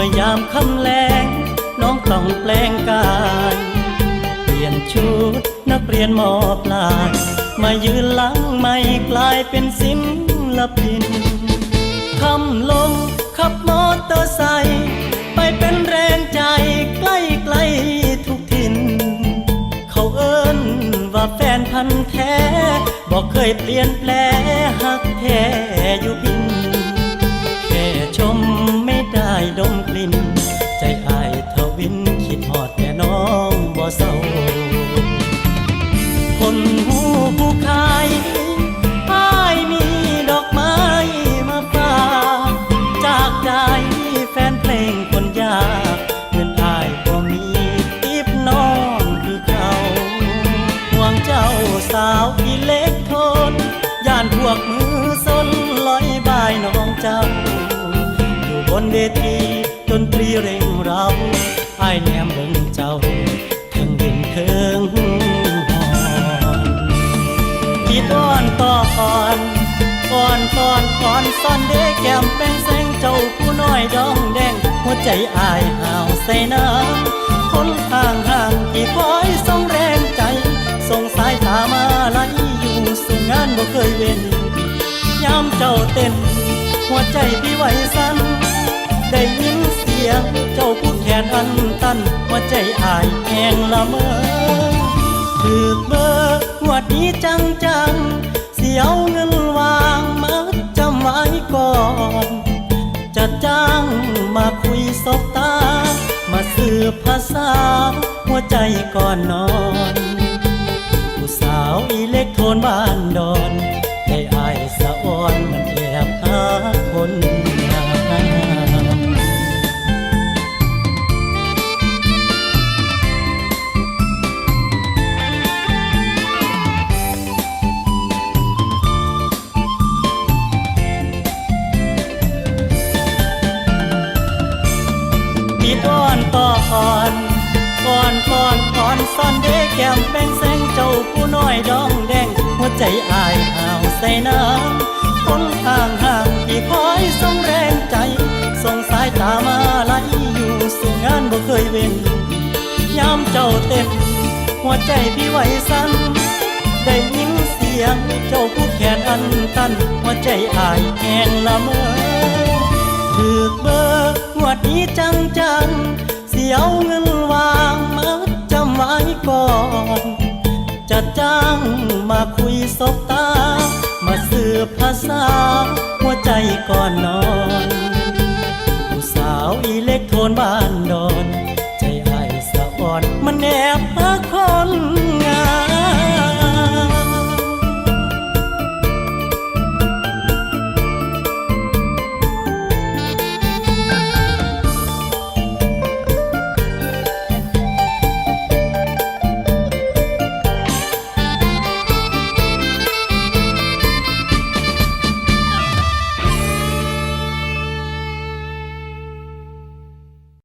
อยามค่ำแลงน้องต้องแปลงกายเปลี่ยนชุดนักเรียนมอปลายมายืนหลังไม่กลายเป็นศิลปินคำลงขับมอเตอร์ไซค์ไปเป็นแรงใจใกล้ๆทุกถิ่นเขาเอิ้นว่าแฟนพันธุ์แท้บอกเคยเปลี่ยนแปลหักแท้อยู่พินแค่ชมไม่ได้ดมกลิ่นใจอ้ายทวินคิดฮอดแต่น้องบ่เศร้าคนหูผู้ขายอ้ายมีดอกไม้มาฝากจากใจแฟนเพลงคนยากเงินอ้ายบ่มีติบน้องคือเขาห่วงเจ้าสาวอิเล็กโทนย่านพวกมือซนลอยบายน้องเจ้าอยู่บนเวทีดนตรีเร่งเราอ้ายแนมเบิ่งเจ้าทั้งเด่นเทิงพี่ต้อนต่ออ่อนซ่อนเด็กแก้มแป้งแสงเจ้าผู้น้อยดองแดงหัวใจอายห่าวใส่น้ำคนห่างที่คอยส่งแรงใจส่งสายตามาไล่อยู่สู่งานบ่เคยเว้นยามเจ้าเต้นหัวใจพี่ไหวสั่นได้ยินเสียงเจ้าพูดแขนอันตันหัวใจอายแห้งละเมอถือเบอร์งวดนี้จังเสียวเงินวางมาจำไว้ก่อนจะจ้างมาคุยสบตามาสืบภาษาหัวใจก่อนนอนผู้สาวอิเล็กโทนบ้านดอนใจอายสะอ่อนมันแอบหาคนงามต้อนต่ออ่อนซ่อนเด็กแก้มแป้งแสงเจ้าผู้น้อยดองแดงหัวใจอายห่าวใส่น้ำคนห่างที่คอยส่งแรงใจส่งสายตามาไล่อยู่สู่งานบ่เคยเว้นยามเจ้าเต้นหัวใจพี่ไหวสั่นได้ยินเสียงเจ้าผู้แขนอันตันหัวใจอายแห้งละเมอถือเบอร์งวดนี้จังเสียวเงินวางมาจำไว้ก่อนจะจ้างมาคุยสบตามาสืบภาษาหัวใจก่อนนอนผู้สาวอิเล็กโทนบ้านดอนใจอ้ายสะอ่อนมันแอบหาคน